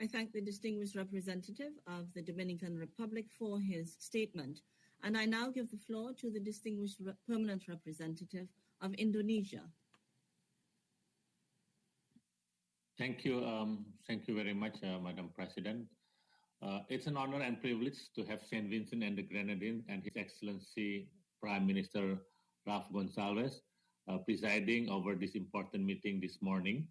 I thank the distinguished representative of the Dominican Republic for his statement. And I now give the floor to the distinguished permanent representative of Indonesia. Thank you. Thank you very much, Madam President. It's an honor and privilege to have St. Vincent and the Grenadines and His Excellency Prime Minister Ralph Gonsalves presiding over this important meeting this morning.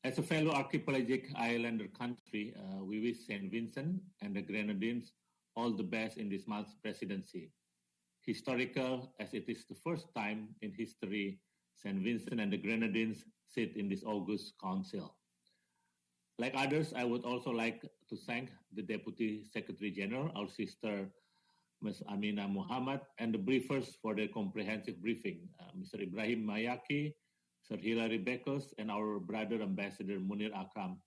As a fellow archipelagic islander country, we wish St. Vincent and the Grenadines all the best in this month's presidency. Historical as it is the first time in history St. Vincent and the Grenadines sit in this august council. Like others, I would also like to thank the Deputy Secretary General, our sister Ms. Amina Muhammad, and the briefers for their comprehensive briefing, Mr. Ibrahim Mayaki, Sir Hilary Beckles, and our brother Ambassador Munir Akram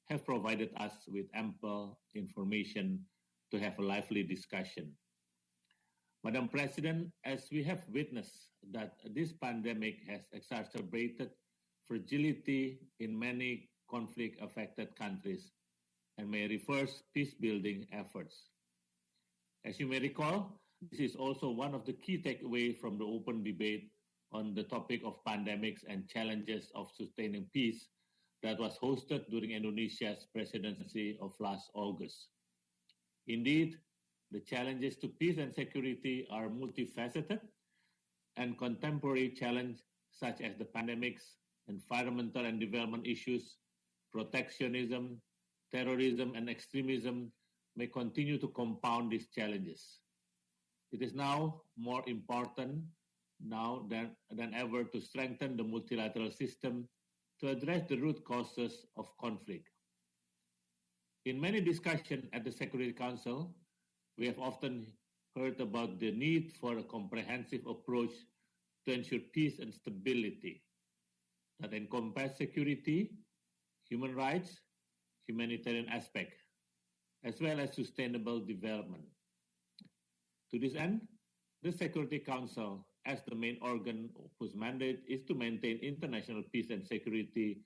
have provided us with ample information to have a lively discussion. Madam President, as we have witnessed that this pandemic has exacerbated fragility in many conflict-affected countries and may reverse peace-building efforts. As you may recall, this is also one of the key takeaways from the open debate on the topic of pandemics and challenges of sustaining peace that was hosted during Indonesia's presidency of last August. Indeed, the challenges to peace and security are multifaceted, and contemporary challenges such as the pandemics, environmental and development issues, protectionism, terrorism, and extremism may continue to compound these challenges. It is now more important now than ever to strengthen the multilateral system to address the root causes of conflict. In many discussions at the Security Council, we have often heard about the need for a comprehensive approach to ensure peace and stability that encompass security, human rights, humanitarian aspect, as well as sustainable development. To this end, the Security Council, as the main organ whose mandate is to maintain international peace and security,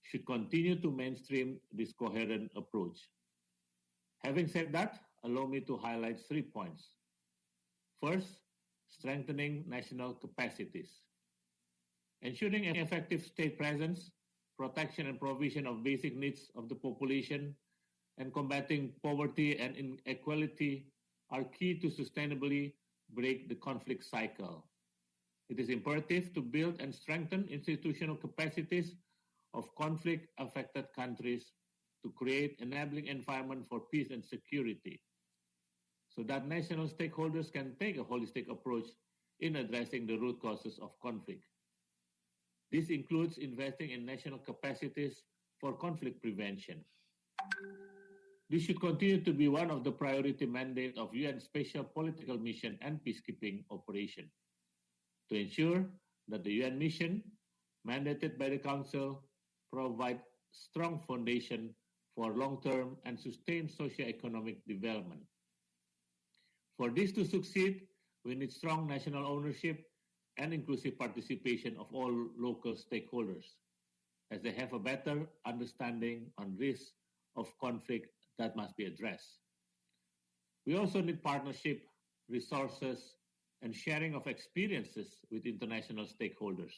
should continue to mainstream this coherent approach. Having said that, allow me to highlight 3 points. First, strengthening national capacities. Ensuring an effective state presence, protection and provision of basic needs of the population, and combating poverty and inequality are key to sustainably break the conflict cycle. It is imperative to build and strengthen institutional capacities of conflict-affected countries to create enabling environment for peace and security, so that national stakeholders can take a holistic approach in addressing the root causes of conflict. This includes investing in national capacities for conflict prevention. This should continue to be one of the priority mandates of UN Special Political Mission and Peacekeeping Operation, to ensure that the UN mission mandated by the Council provide strong foundation for long-term and sustained socio-economic development. For this to succeed, we need strong national ownership and inclusive participation of all local stakeholders, as they have a better understanding on risks of conflict that must be addressed. We also need partnership, resources, and sharing of experiences with international stakeholders.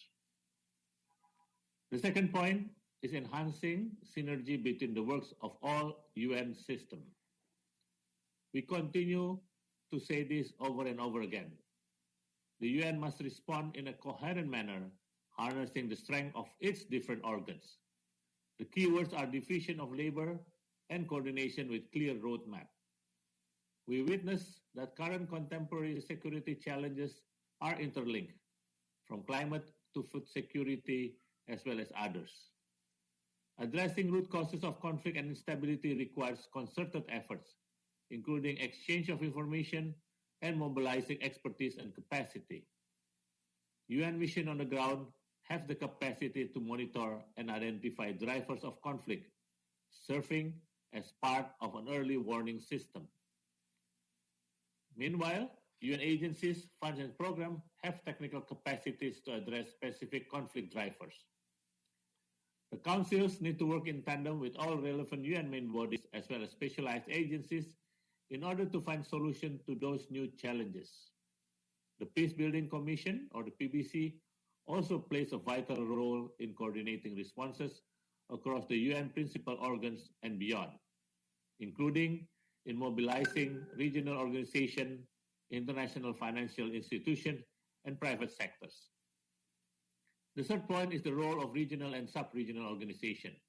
The second point is enhancing synergy between the works of all UN systems. We continue to say this over and over again. The UN must respond in a coherent manner, harnessing the strength of its different organs. The keywords are division of labor and coordination with clear roadmap. We witness that current contemporary security challenges are interlinked, from climate to food security, as well as others. Addressing root causes of conflict and instability requires concerted efforts, including exchange of information and mobilizing expertise and capacity. UN mission on the ground have the capacity to monitor and identify drivers of conflict, serving as part of an early warning system. Meanwhile, UN agencies, funds, and programs have technical capacities to address specific conflict drivers. The The councils need to work in tandem with all relevant UN main bodies as well as specialized agencies in order to find solutions to those new challenges. The Peace Building Commission, or the PBC, also plays a vital role in coordinating responses across the UN principal organs and beyond, including in mobilizing regional organizations, international financial institutions, and private sectors. The third point is the role of regional and sub-regional organizations.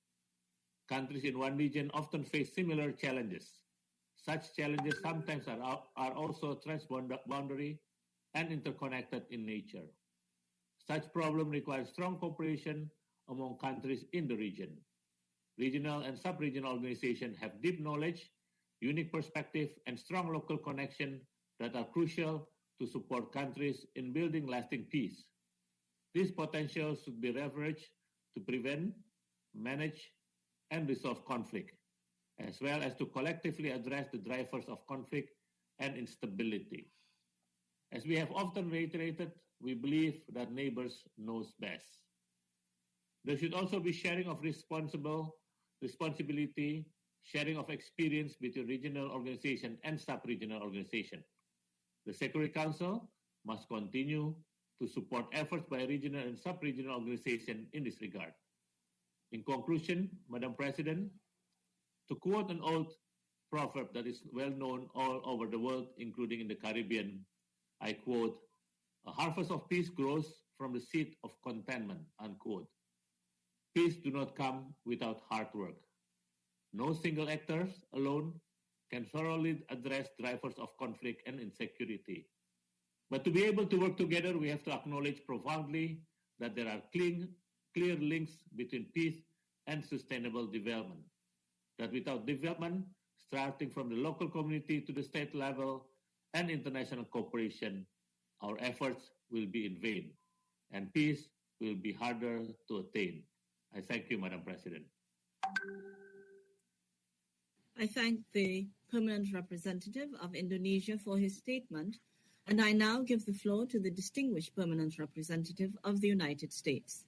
Countries in one region often face similar challenges. Such challenges sometimes are also transboundary and interconnected in nature. Such problems require strong cooperation among countries in the region. Regional and sub-regional organizations have deep knowledge, unique perspective, and strong local connection that are crucial to support countries in building lasting peace. This potential should be leveraged to prevent, manage, and resolve conflict, as well as to collectively address the drivers of conflict and instability. As we have often reiterated, we believe that neighbors knows best. There should also be sharing of responsibility, sharing of experience between regional organizations and sub-regional organizations. The Security Council must continue to support efforts by regional and sub-regional organizations in this regard. In conclusion, Madam President, to quote an old proverb that is well known all over the world, including in the Caribbean, I quote, "A harvest of peace grows from the seed of contentment," unquote. Peace do not come without hard work. No single actors alone can thoroughly address drivers of conflict and insecurity. But to be able to work together, we have to acknowledge profoundly that there are clear links between peace and sustainable development. That without development, starting from the local community to the state level and international cooperation, our efforts will be in vain, and peace will be harder to attain. I thank you, Madam President. I thank the Permanent Representative of Indonesia for his statement, and I now give the floor to the Distinguished Permanent Representative of the United States.